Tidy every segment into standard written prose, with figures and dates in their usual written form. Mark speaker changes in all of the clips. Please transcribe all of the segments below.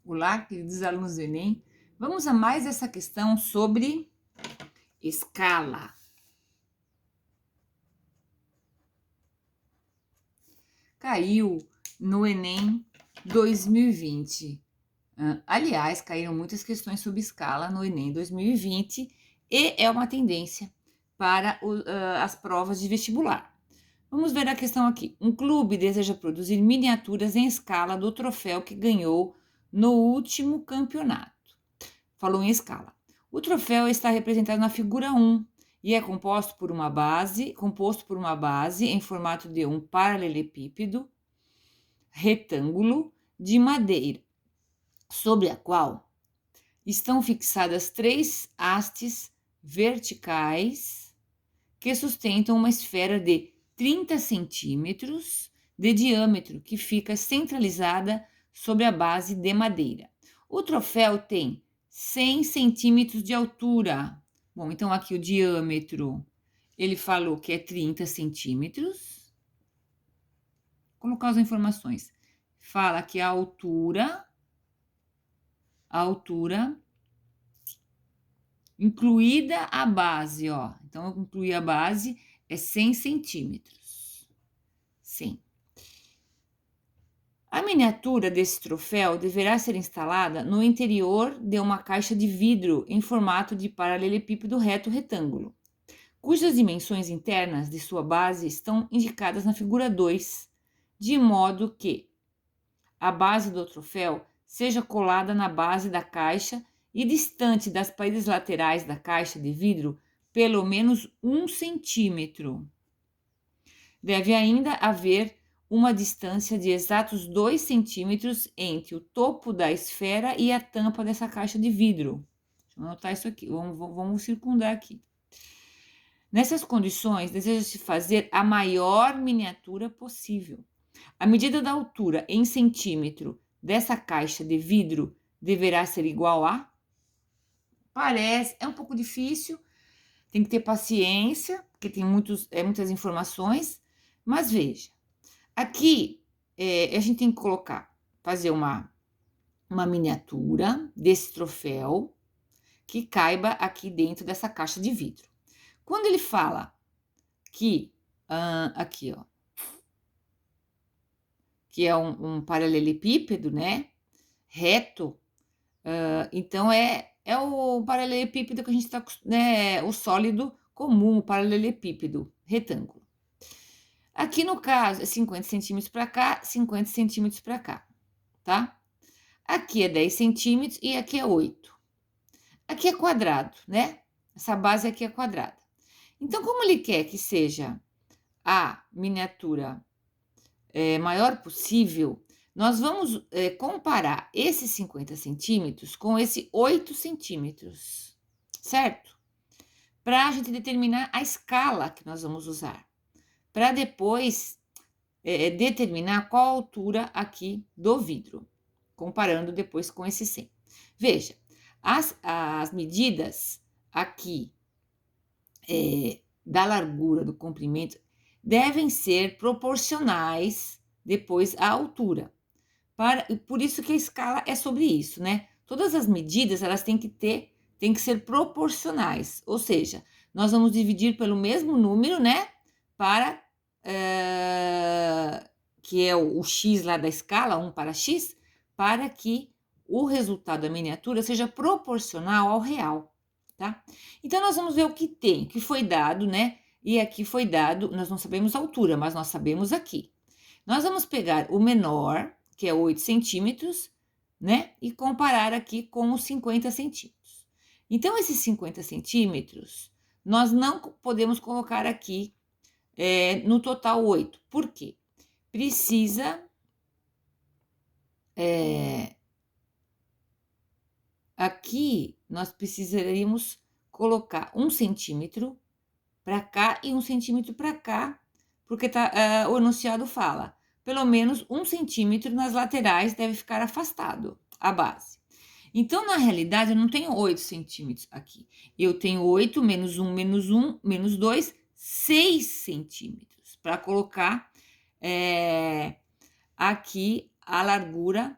Speaker 1: Olá, queridos alunos do Enem. Vamos a mais essa questão sobre escala. Caiu no Enem 2020. Aliás, caíram muitas questões sobre escala no Enem 2020 e é uma tendência para as provas de vestibular. Vamos ver a questão aqui. Um clube deseja produzir miniaturas em escala do troféu que ganhou no último campeonato. Falou em escala. O troféu está representado na figura 1 e é composto por uma base em formato de um paralelepípedo retângulo de madeira, sobre a qual estão fixadas 3 hastes verticais que sustentam uma esfera de 30 centímetros de diâmetro que fica centralizada sobre a base de madeira. O troféu tem 100 centímetros de altura. Bom, então aqui o diâmetro, ele falou que é 30 centímetros. Vou colocar as informações. Fala que a altura, incluída a base, ó. Então, eu incluí a base, é 100 centímetros. Sim. A miniatura desse troféu deverá ser instalada no interior de uma caixa de vidro em formato de paralelepípedo reto retângulo, cujas dimensões internas de sua base estão indicadas na figura 2, de modo que a base do troféu seja colada na base da caixa e distante das paredes laterais da caixa de vidro pelo menos 1 centímetro. Deve ainda haver uma distância de exatos 2 centímetros entre o topo da esfera e a tampa dessa caixa de vidro. Deixa eu anotar isso aqui, vamos circundar aqui. Nessas condições, deseja-se fazer a maior miniatura possível. A medida da altura em centímetro dessa caixa de vidro deverá ser igual a... Parece, é um pouco difícil, tem que ter paciência, porque tem muitas informações, mas veja. Aqui, a gente tem que fazer uma miniatura desse troféu que caiba aqui dentro dessa caixa de vidro. Quando ele fala que, aqui, ó, que é um paralelepípedo, né, reto, então é o paralelepípedo que a gente está, né, o sólido comum, o paralelepípedo retângulo. Aqui no caso é 50 centímetros para cá, 50 centímetros para cá, tá? Aqui é 10 centímetros e aqui é 8. Aqui é quadrado, né? Essa base aqui é quadrada. Então, como ele quer que seja a miniatura maior possível, nós vamos comparar esses 50 centímetros com esse 8 centímetros, certo? Para a gente determinar a escala que nós vamos usar. Para depois determinar qual a altura aqui do vidro, comparando depois com esse 100. Veja, as medidas aqui da largura, do comprimento, devem ser proporcionais depois à altura. Por isso que a escala é sobre isso, né? Todas as medidas, elas têm que ser proporcionais, ou seja, nós vamos dividir pelo mesmo número, né? Para que é o x lá da escala, 1 para x, para que o resultado da miniatura seja proporcional ao real, tá? Então, nós vamos ver o que foi dado, né? E aqui foi dado, nós não sabemos a altura, mas nós sabemos aqui. Nós vamos pegar o menor, que é 8 centímetros, né? E comparar aqui com os 50 centímetros. Então, esses 50 centímetros, nós não podemos colocar aqui no total 8. Por quê? Precisa aqui nós precisaríamos colocar 1 centímetro para cá e 1 centímetro para cá, porque o enunciado fala, pelo menos 1 centímetro nas laterais deve ficar afastado a base. Então, na realidade, eu não tenho 8 centímetros aqui. Eu tenho 8 menos 1, menos 1, menos 2, 6 centímetros, para colocar aqui a largura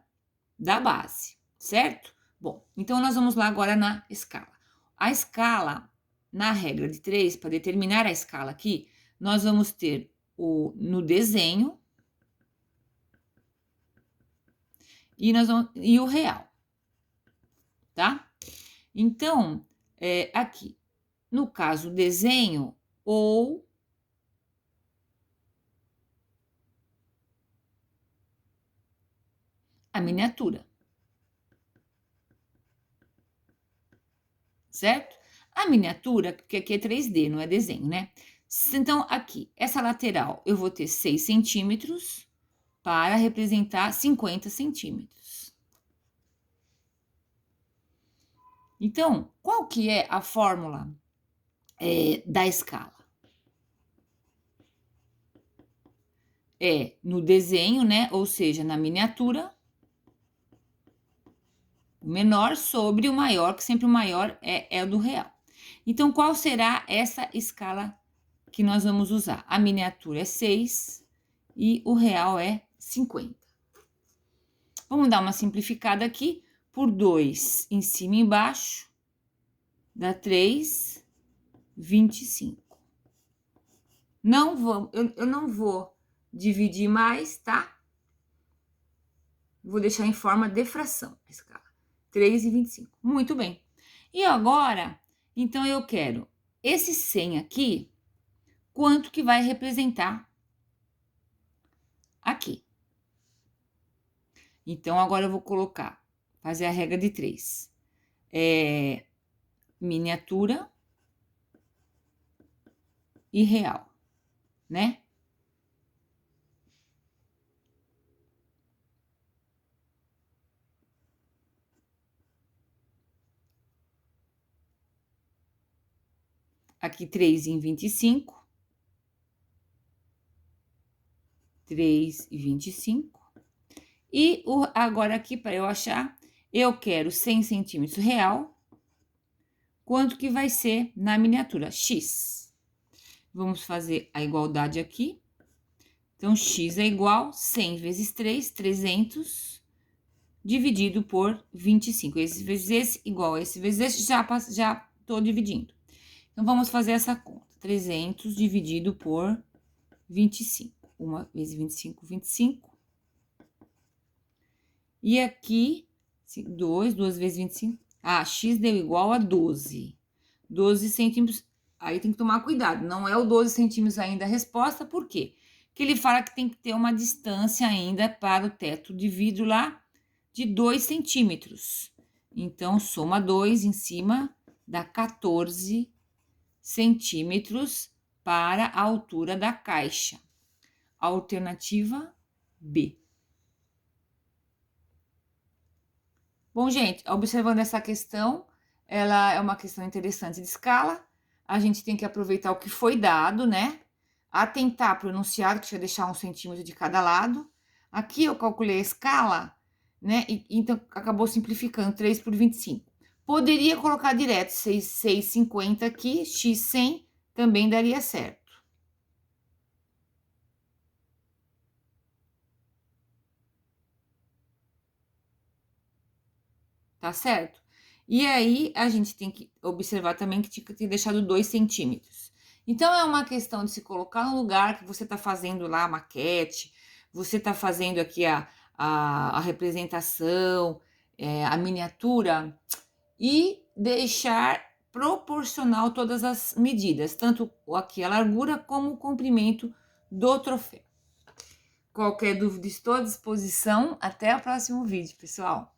Speaker 1: da base, certo? Bom, então nós vamos lá agora na escala. A escala, na regra de 3, para determinar a escala aqui, nós vamos ter no desenho e o real, tá? Então, aqui, no caso, desenho ou a miniatura, certo? A miniatura, que aqui é 3D, não é desenho, né? Então, aqui, essa lateral, eu vou ter 6 centímetros para representar 50 centímetros. Então, qual que é a fórmula da escala? É no desenho, né? Ou seja, na miniatura, o menor sobre o maior, que sempre o maior é o do real. Então, qual será essa escala que nós vamos usar? A miniatura é 6 e o real é 50. Vamos dar uma simplificada aqui. Por 2 em cima e embaixo, dá 3, 25. Eu não vou dividir mais, tá? Vou deixar em forma de fração a escala. 3 e 25. Muito bem. E agora, então eu quero esse 100 aqui, quanto que vai representar aqui. Então, agora eu vou colocar, fazer a regra de 3. Miniatura e real, né? Aqui 3 em 25. 3 e 25. E agora aqui, para eu achar, eu quero 100 centímetros real. Quanto que vai ser na miniatura? X. Vamos fazer a igualdade aqui. Então, x é igual 100 vezes 3, 300, dividido por 25. Esse vezes esse, igual a esse vezes esse, já estou dividindo. Então, vamos fazer essa conta. 300 dividido por 25. 1 vezes 25, 25. E aqui, 2 vezes 25. Ah, x deu igual a 12. 12 centímetros. Aí tem que tomar cuidado. Não é o 12 centímetros ainda a resposta. Por quê? Porque ele fala que tem que ter uma distância ainda para o teto de vidro lá de 2 centímetros. Então, soma 2 em cima, dá 14 centímetros para a altura da caixa. Alternativa B. Bom, gente, observando essa questão, ela é uma questão interessante de escala. A gente tem que aproveitar o que foi dado, né? Atentar pronunciado, que deixa deixar 1 centímetro de cada lado. Aqui eu calculei a escala, né? Então, acabou simplificando, 3 por 25. Poderia colocar direto 6,50 aqui, x 100, também daria certo. Tá certo? E aí, a gente tem que observar também que tinha que ter deixado 2 centímetros. Então, é uma questão de se colocar no lugar que você está fazendo lá a maquete, você está fazendo aqui a representação, a miniatura, e deixar proporcional todas as medidas, tanto aqui a largura como o comprimento do troféu. Qualquer dúvida, estou à disposição. Até o próximo vídeo, pessoal!